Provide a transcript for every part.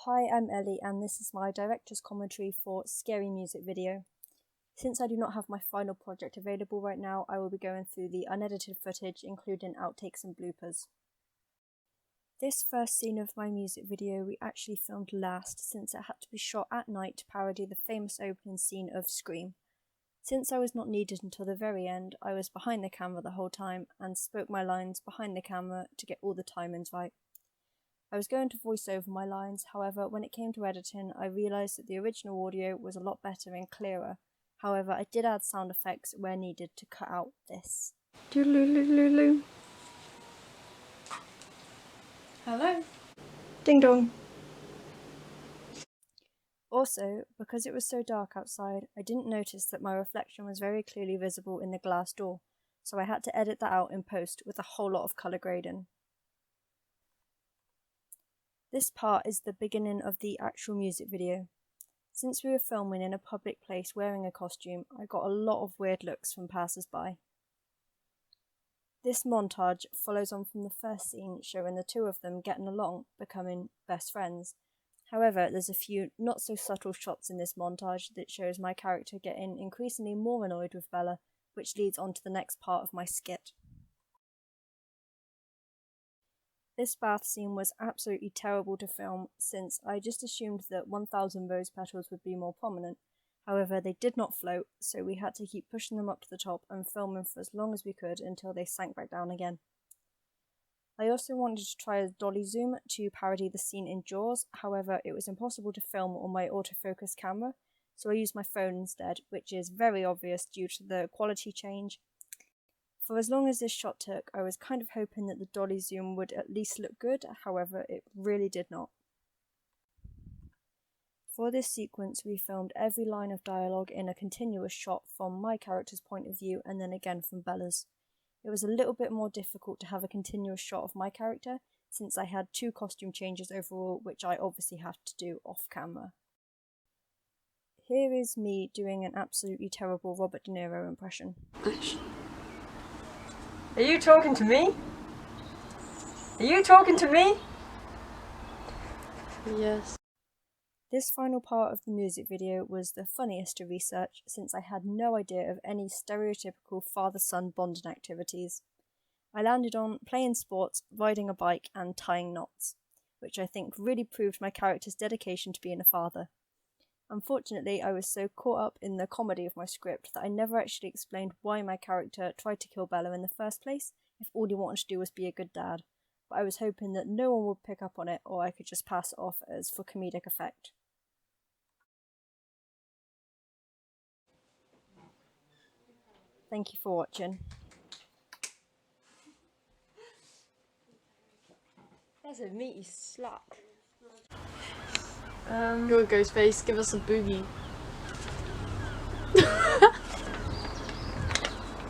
Hi, I'm Ellie and this is my director's commentary for Scary Music Video. Since I do not have my final project available right now, I will be going through the unedited footage, including outtakes and bloopers. This first scene of my music video we actually filmed last, since it had to be shot at night to parody the famous opening scene of Scream. Since I was not needed until the very end, I was behind the camera the whole time and spoke my lines behind the camera to get all the timings right. I was going to voice over my lines, however, when it came to editing, I realised that the original audio was a lot better and clearer. However, I did add sound effects where needed to cut out this. Doodaloo. Hello. Ding dong. Also, because it was so dark outside, I didn't notice that my reflection was very clearly visible in the glass door, so I had to edit that out in post with a whole lot of colour grading. This part is the beginning of the actual music video. Since we were filming in a public place wearing a costume, I got a lot of weird looks from passers-by. This montage follows on from the first scene showing the two of them getting along, becoming best friends. However, there's a few not so subtle shots in this montage that shows my character getting increasingly more annoyed with Bella, which leads on to the next part of my skit. This bath scene was absolutely terrible to film, since I just assumed that 1000 rose petals would be more prominent. However, they did not float, so we had to keep pushing them up to the top and filming for as long as we could until they sank back down again. I also wanted to try a dolly zoom to parody the scene in Jaws, however it was impossible to film on my autofocus camera, so I used my phone instead, which is very obvious due to the quality change. For as long as this shot took, I was kind of hoping that the dolly zoom would at least look good, however it really did not. For this sequence we filmed every line of dialogue in a continuous shot from my character's point of view and then again from Bella's. It was a little bit more difficult to have a continuous shot of my character, since I had 2 costume changes overall, which I obviously have to do off camera. Here is me doing an absolutely terrible Robert De Niro impression. Are you talking to me? Are you talking to me? Yes. This final part of the music video was the funniest to research, since I had no idea of any stereotypical father-son bonding activities. I landed on playing sports, riding a bike and tying knots, which I think really proved my character's dedication to being a father. Unfortunately, I was so caught up in the comedy of my script that I never actually explained why my character tried to kill Bella in the first place if all he wanted to do was be a good dad, but I was hoping that no one would pick up on it or I could just pass it off as for comedic effect. Thank you for watching. That's a meaty slap. Go on, Ghostface, give us a boogie.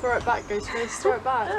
Throw it back, Ghostface, throw it back.